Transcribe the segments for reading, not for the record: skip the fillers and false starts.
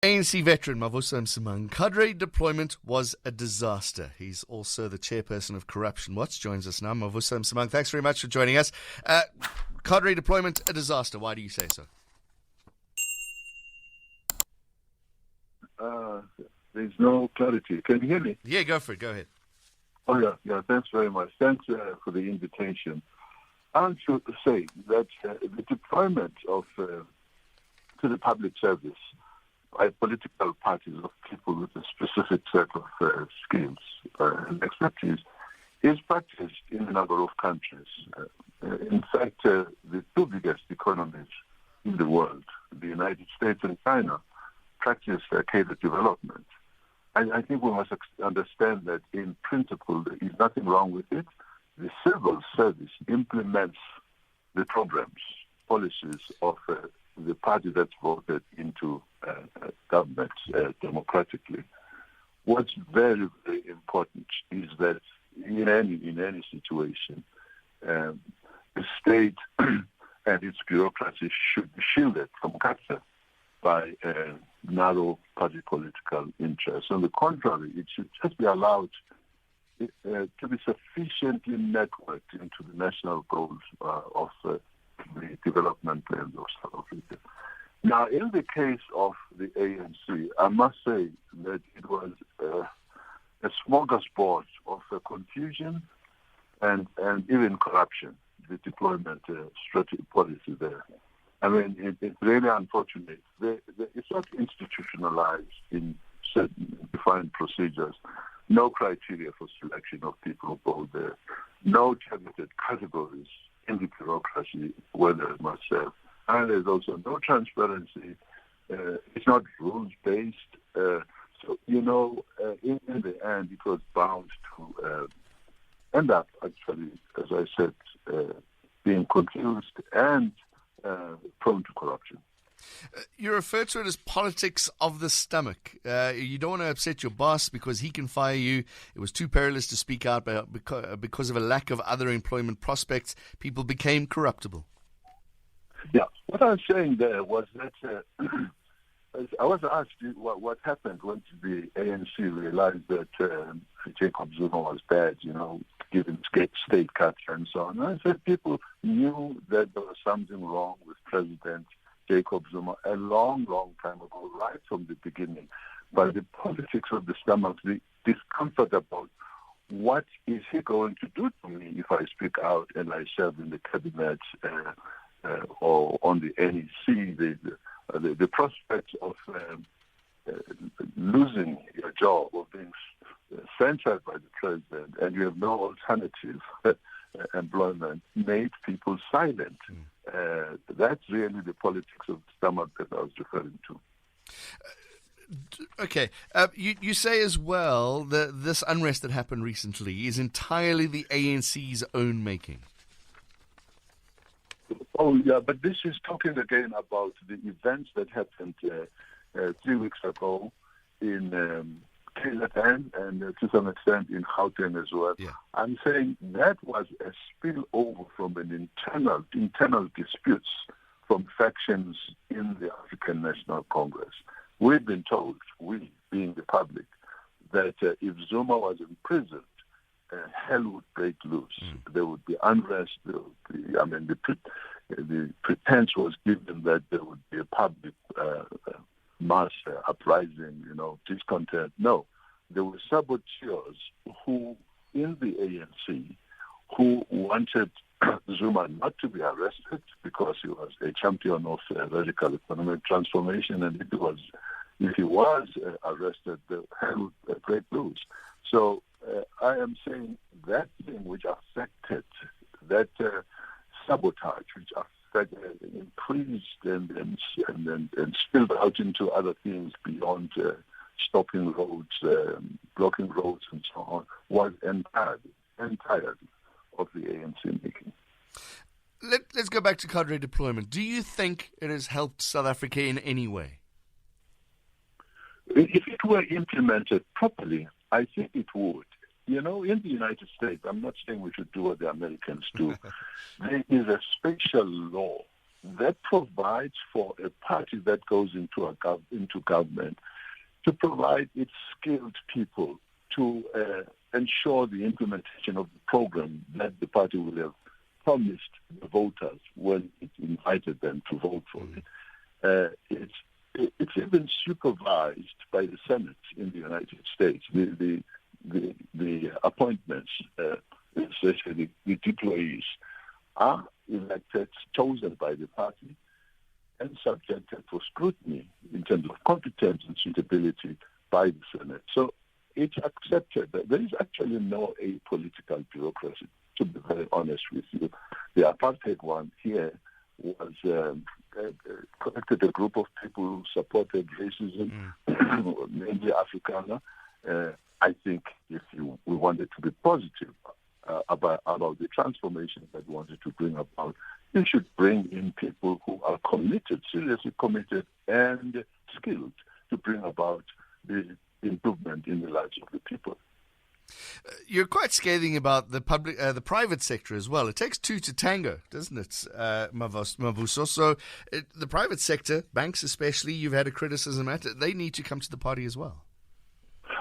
ANC Veteran Mavuso Msimang, Cadre Deployment was a disaster. He's also the chairperson of Corruption Watch. Joins us now. Mavuso Msimang, thanks very much for joining us. Cadre Deployment, a disaster. Why do you say so? There's no clarity. Can you hear me? Yeah, go for it. Go ahead. Oh, yeah. Thanks very much. Thanks for the invitation. I should say that the deployment of to the public service by political parties of people with a specific set of skills and expertise is practiced in a number of countries. In fact, the two biggest economies in the world, the United States and China, practice cadre development. I think we must understand that in principle there is nothing wrong with it. The civil service implements the programs, policies of the party that's voted into government democratically. What's very, very important is that in any situation, the state and its bureaucracy should be shielded from capture by narrow party political interests. On the contrary, it should just be allowed to be sufficiently networked into the national goals of the development plans of South Africa. Now, in the case of the ANC, I must say that it was a smorgasbord of confusion and even corruption, the deployment strategy policy there. I mean, it's really unfortunate. It's not institutionalized in certain defined procedures. No criteria for selection of people who go there. No targeted categories in the bureaucracy where they must serve. And there's also no transparency. It's not rules-based. So, in the end, it was bound to end up, actually, as I said, being confused and prone to corruption. You refer to it as politics of the stomach. You don't want to upset your boss because he can fire you. It was too perilous to speak out because of a lack of other employment prospects. People became corruptible. Yeah, what I was saying there was that I was asked what happened when the ANC realized that Jacob Zuma was bad, given state cuts and so on. I said people knew that there was something wrong with President Jacob Zuma a long, long time ago, right from the beginning. But the politics of the stomach, the discomfort about what is he going to do to me if I speak out and I serve in the cabinet or on the NEC, the prospects of losing your job or being censured by the president and you have no alternative employment made people silent. That's really the politics of the stomach that I was referring to. Okay. You say as well that this unrest that happened recently is entirely the ANC's own making. Oh, yeah, but this is talking again about the events that happened 3 weeks ago in KZN and to some extent in Gauteng as well. Yeah. I'm saying that was a spillover from an internal disputes from factions in the African National Congress. We've been told, we being the public, that if Zuma was imprisoned, hell would break loose. There would be unrest. There would be, the pretense was given that there would be a public mass uprising, discontent. No, there were saboteurs who, in the ANC, who wanted Zuma not to be arrested because he was a champion of radical economic transformation, and if he was arrested, the hell would break loose. So I am saying that thing which affected, that sabotage which affected, increased and spilled out into other things beyond stopping roads, blocking roads and so on, was entirely of the ANC making. Let's go back to Cadre Deployment. Do you think it has helped South Africa in any way? If it were implemented properly, I think it would. In the United States, I'm not saying we should do what the Americans do. There is a special law that provides for a party that goes into government to provide its skilled people to ensure the implementation of the program that the party will have promised the voters when it invited them to vote for it. It's even supervised by the Senate in the United States. The appointments, especially the deployees, are elected, chosen by the party, and subjected for scrutiny in terms of competence and suitability by the Senate. So it's accepted that there is actually no apolitical bureaucracy, to be very honest with you. The apartheid one here was connected a group of people who supported racism, mainly Afrikaner. I think if we wanted to be positive about the transformation that we wanted to bring about, you should bring in people who are committed, seriously committed and skilled to bring about the improvement in the lives of the people. You're quite scathing about the private sector as well. It takes two to tango, doesn't it, Mavuso? So the private sector, banks especially, you've had a criticism at it, they need to come to the party as well.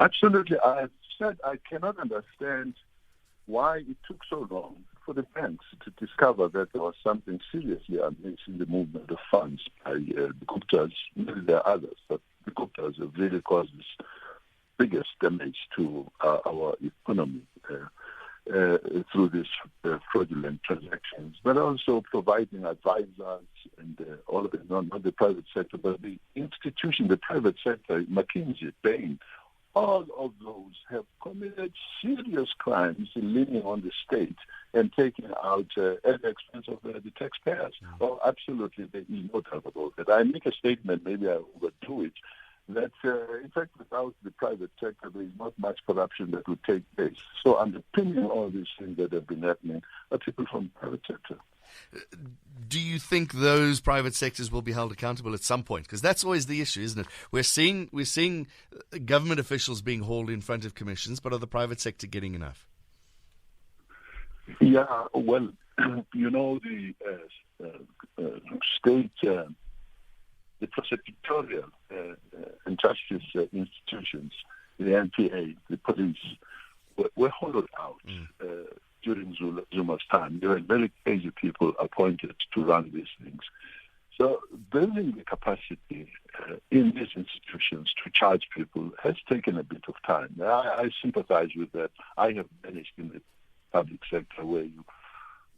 Absolutely. I said I cannot understand why it took so long for the banks to discover that there was something seriously amiss in the movement of funds by the Grootes. Maybe there are others, but the Grootes have really caused this biggest damage to our economy through these fraudulent transactions, but also providing advisors and all of it, not the private sector, but the institution, the private sector, McKinsey, Bain, all of those have committed serious crimes leaning on the state and taking out at the expense of the taxpayers. Oh, absolutely, there is no doubt about that. I make a statement, maybe I overdo it, that in fact without the private sector there is not much corruption that would take place. So underpinning all these things that have been happening are people from the private sector. Do you think those private sectors will be held accountable at some point? Because that's always the issue, isn't it? We're seeing government officials being hauled in front of commissions, but are the private sector getting enough? Yeah, well, you know, the state, the prosecutorial and justice institutions, the NPA, the police, were hollowed out during Zuma's time. There were very crazy people appointed to run these things. So building the capacity in these institutions to charge people has taken a bit of time. I sympathize with that. I have managed in the public sector where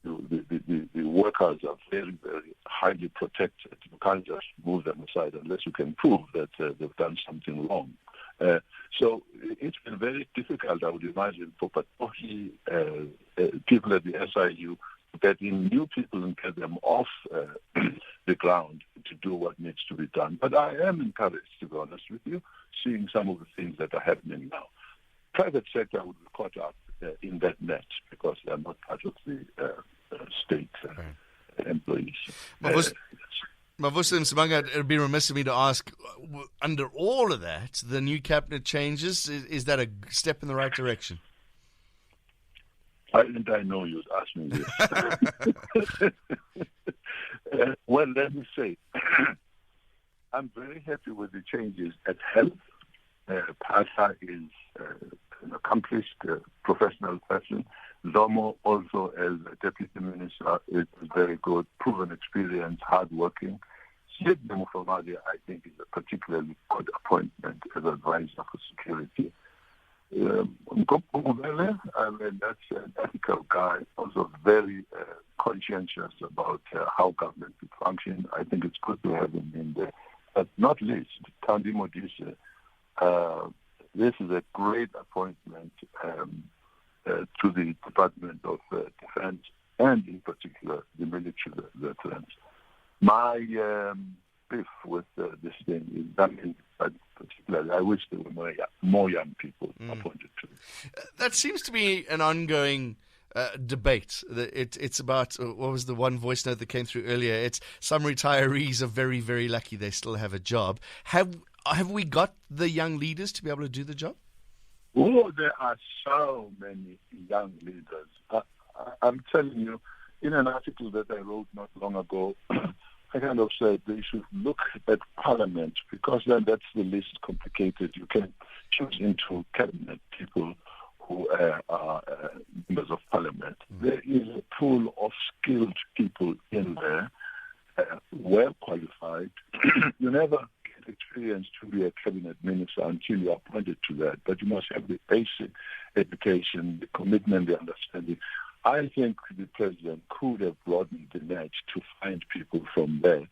the workers are very, very highly protected. You can't just move them aside unless you can prove that they've done something wrong. So it's been very difficult, I would imagine, for Patohi, people at the SIU to get in new people and get them off the ground to do what needs to be done. But I am encouraged, to be honest with you, seeing some of the things that are happening now. Private sector would be caught up in that net because they are not part of the state employees. Mavuso Msimang, it would be remiss of me to ask, under all of that, the new cabinet changes, is that a step in the right direction? I know you'd ask me this. Well, let me say, I'm very happy with the changes at health. Pasha is an accomplished professional person. Zomo also as a deputy minister is very good, proven experience, hardworking. Sidney Mufamadi, I think, is a particularly good appointment as advisor for security. Nkopungubele, I mean, that's an ethical guy, also very conscientious about how government should function. I think it's good to have him in there. But not least, Thandi Modise. This is a great appointment to the Department of Defense and, in particular, the military veterans. My beef with this thing is that, particularly, I wish there were more young people appointed to it. That seems to be an ongoing debate. It's about, what was the one voice note that came through earlier? It's some retirees are very, very lucky they still have a job. Have we got the young leaders to be able to do the job? Oh, there are so many young leaders. I'm telling you, in an article that I wrote not long ago, I kind of said they should look at Parliament, because then that's the least complicated. You can choose into cabinet people who are members of Parliament. There is a pool of skilled people in there, well qualified. You never get experience to be a cabinet minister until you are appointed to that, but you must have the basic education, the commitment, the understanding. I think the president could have broadened the net to find people from there.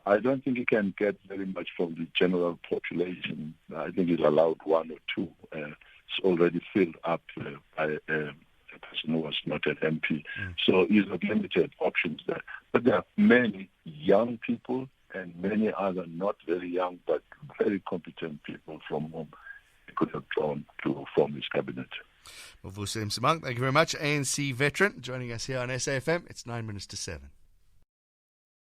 I don't think he can get very much from the general population. I think he's allowed one or two. It's already filled up by a person who was not an MP. So he's got limited options there. But there are many young people and many other not very young but very competent people from whom he could have drawn to form his cabinet. Mavuso Msimang, thank you very much. ANC veteran joining us here on SAFM. It's 9 minutes to 7.